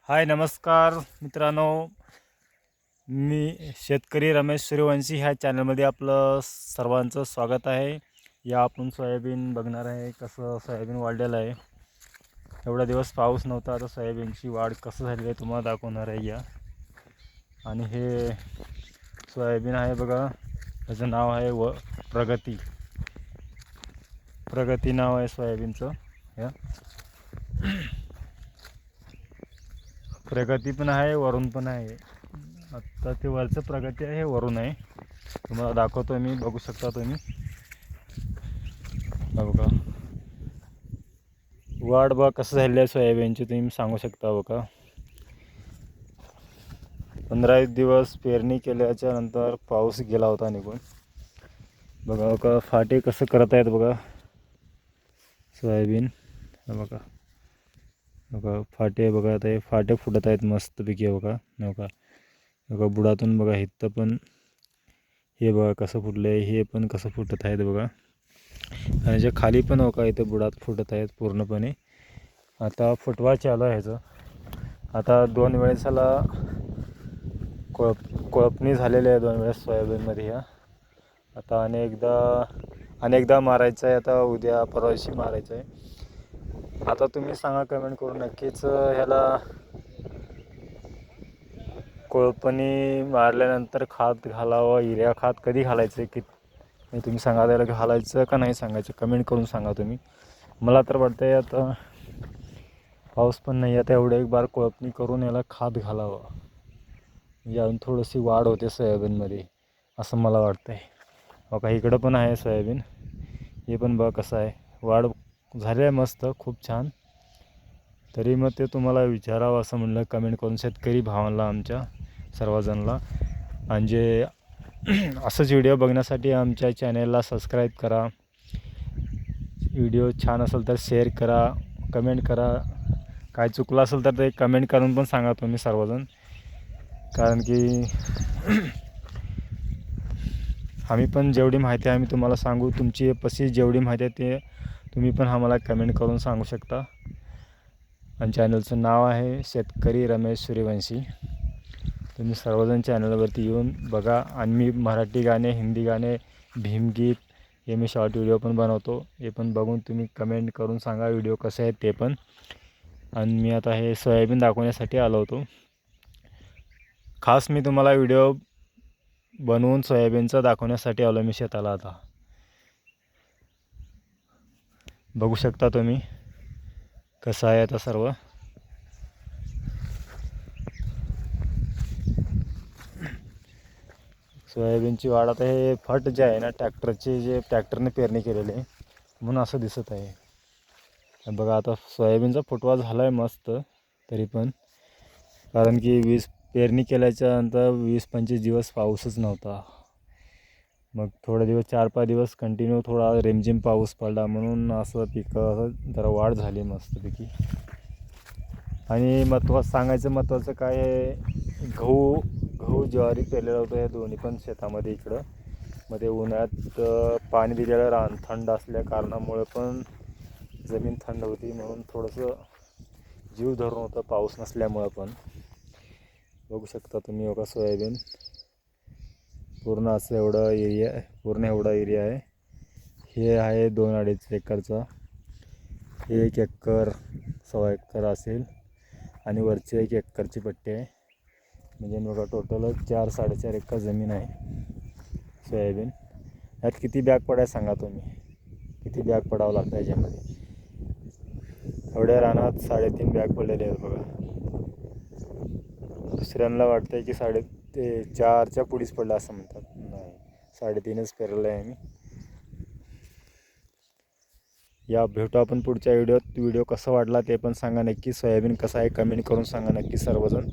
हाय नमस्कार मित्रांनो, मी शेतकरी रमेश सूर्यवंशी ह्या चॅनलमध्ये आपलं सर्वांचं स्वागत आहे. या आपण सोयाबीन बघणार आहे, कसं सोयाबीन वाढलेलं आहे. एवढा दिवस पाऊस नव्हता, आता सोयाबीनची वाढ कसं झाली आहे तुम्हाला दाखवणार आहे. या आणि हे सोयाबीन आहे बघा, त्याचं नाव आहे प्रगती. प्रगती नाव आहे सोयाबीनचं. या प्रगती पण आहे, वरून पण आहे. आता ते वरचं प्रगती आहे, वरून आहे. तुम्हाला दाखवतो मी, बघू शकता तुम्ही. बघा वाढ बघा कसं झालेलं आहे सोयाबीनची, तुम्ही सांगू शकता. बघा 15 दिवस पेरणी केल्याच्या नंतर पाऊस गेला होता निघून. बघा फाटे कसं करत आहेत बघा सोयाबीन. बघा बघा फाटे बघा, आता हे फाटे फुटत आहेत मस्तपैकी. बघा बघा बुडातून बघा, इथं पण हे बघा कसं फुटलं आहे, हे पण कसं फुटत आहेत बघा. आणि जे खाली पण बघा इथं बुडात फुटत आहेत पूर्णपणे. आता फुटवा चालू आहे ह्याचं. आता 2 वेळेसाला कोळपणी झालेली आहे, 2 वेळेस सोयाबीनमध्ये. ह्या आता अनेकदा मारायचं आहे. आता उद्या परवाशी मारायचं आहे. आता तुम्ही सांगा कमेंट करून नक्कीच, ह्याला कोळपणी मारल्यानंतर खत घालावं, युरिया खत कधी घालायचं तुम्ही सांगा. त्याला घालायचं का नाही सांगायचं, कमेंट करून सांगा तुम्ही. मला तर वाटतं आहे आता पाऊस पण नाही, आता एवढं एक बार कोळपणी करून याला खत घालावं, म्हणजे अजून थोडीशी वाढ होते सोयाबीनमध्ये, असं मला वाटतं आहे. बघा इकडं पण आहे सोयाबीन, हे पण बघा कसं आहे, वाढ झाली आहे मस्त, खूप छान. तरी मग ते तुम्हाला विचारावं असं म्हणलं कमेंट करून शेतकरी भावांना, आमच्या सर्वजणांना. आणि जे असंच व्हिडिओ बघण्यासाठी आमच्या चॅनेलला सबस्क्राईब करा. व्हिडिओ छान असेल तर शेअर करा, कमेंट करा. काय चुकलं असेल तर ते कमेंट करून पण सांगा तुम्ही सर्वजण. कारण की आम्ही पण जेवढी माहिती आहे आम्ही तुम्हाला सांगू, तुमची पशी जेवढी माहिती आहे ते तुम्ही पण आम्हाला कमेंट करून सांगू शकता. आणि चॅनलचं नाव आहे शेतकरी रमेश सूर्यवंशी. तुम्ही सर्वजण चॅनलवरती येऊन बघा. आणि मी मराठी गाणे, हिंदी गाणे, भीमगीत हे मी शॉर्ट व्हिडिओ पण बनवतो, हे पण बघून तुम्ही कमेंट करून सांगा व्हिडिओ कसे आहेत ते पण. आणि मी आता हे सोयाबीन दाखवण्यासाठी आलो होतो. खास मी तुम्हाला व्हिडिओ बनवून सोयाबीनचा दाखवण्यासाठी आलो मी शेताला. आता बघू शकता तुम्ही कसं आहे आता सर्व. सोयाबीनची वाढ आता हे फट जे आहे ना, ट्रॅक्टरने पेरणी केलेली आहे म्हणून असं दिसत आहे. बघा आता सोयाबीनचा फुटवा झाला आहे मस्त. तरी पण कारण की पेरणी केल्याच्या नंतर 20-25 दिवस पाऊसच नव्हता. मग थोडे दिवस 4-5 दिवस कंटिन्यू थोडा रिमझिम पाऊस पडला, म्हणून असं पिकं जरा वाढ झाली मस्तपैकी. आणि महत्त्वाचं काय आहे, गहू ज्वारी पेरलेलं होतं या दोन्ही पण शेतामध्ये इकडं. मग ते उन्हाळ्यात पाणी दिलेलं थंड असल्या कारणामुळे पण जमीन थंड होती, म्हणून थोडंसं जीव धरून होतं पाऊस नसल्यामुळं पण. बघू शकता तुम्ही बघा सोयाबीन पूर्ण असं एवढा एरिया आहे. हे आहे 2-2.5 एकरचा. हे 1 एकर 1.25 एकर असेल. आणि वरची 1 एकरची पट्टी आहे. म्हणजे बघा टोटल 4-4.5 एकर जमीन आहे सोयाबीन. यात किती बॅग पडाय सांगा तुम्ही, किती बॅग पडावं लागतं याच्यामध्ये. एवढ्या रानात 3.5 बॅग पडलेले आहेत बघा. दुसऱ्यांना वाटतं आहे की 4च्या पुढीच पडलं असं म्हणतात. नाही, 3.5च पेरलं आहे आम्ही. या भेटू आपण पुढच्या व्हिडिओत. व्हिडिओ कसा वाटला ते पण सांगा नक्की. सोयाबीन कसं आहे कमेंट करून सांगा नक्की सर्वजण.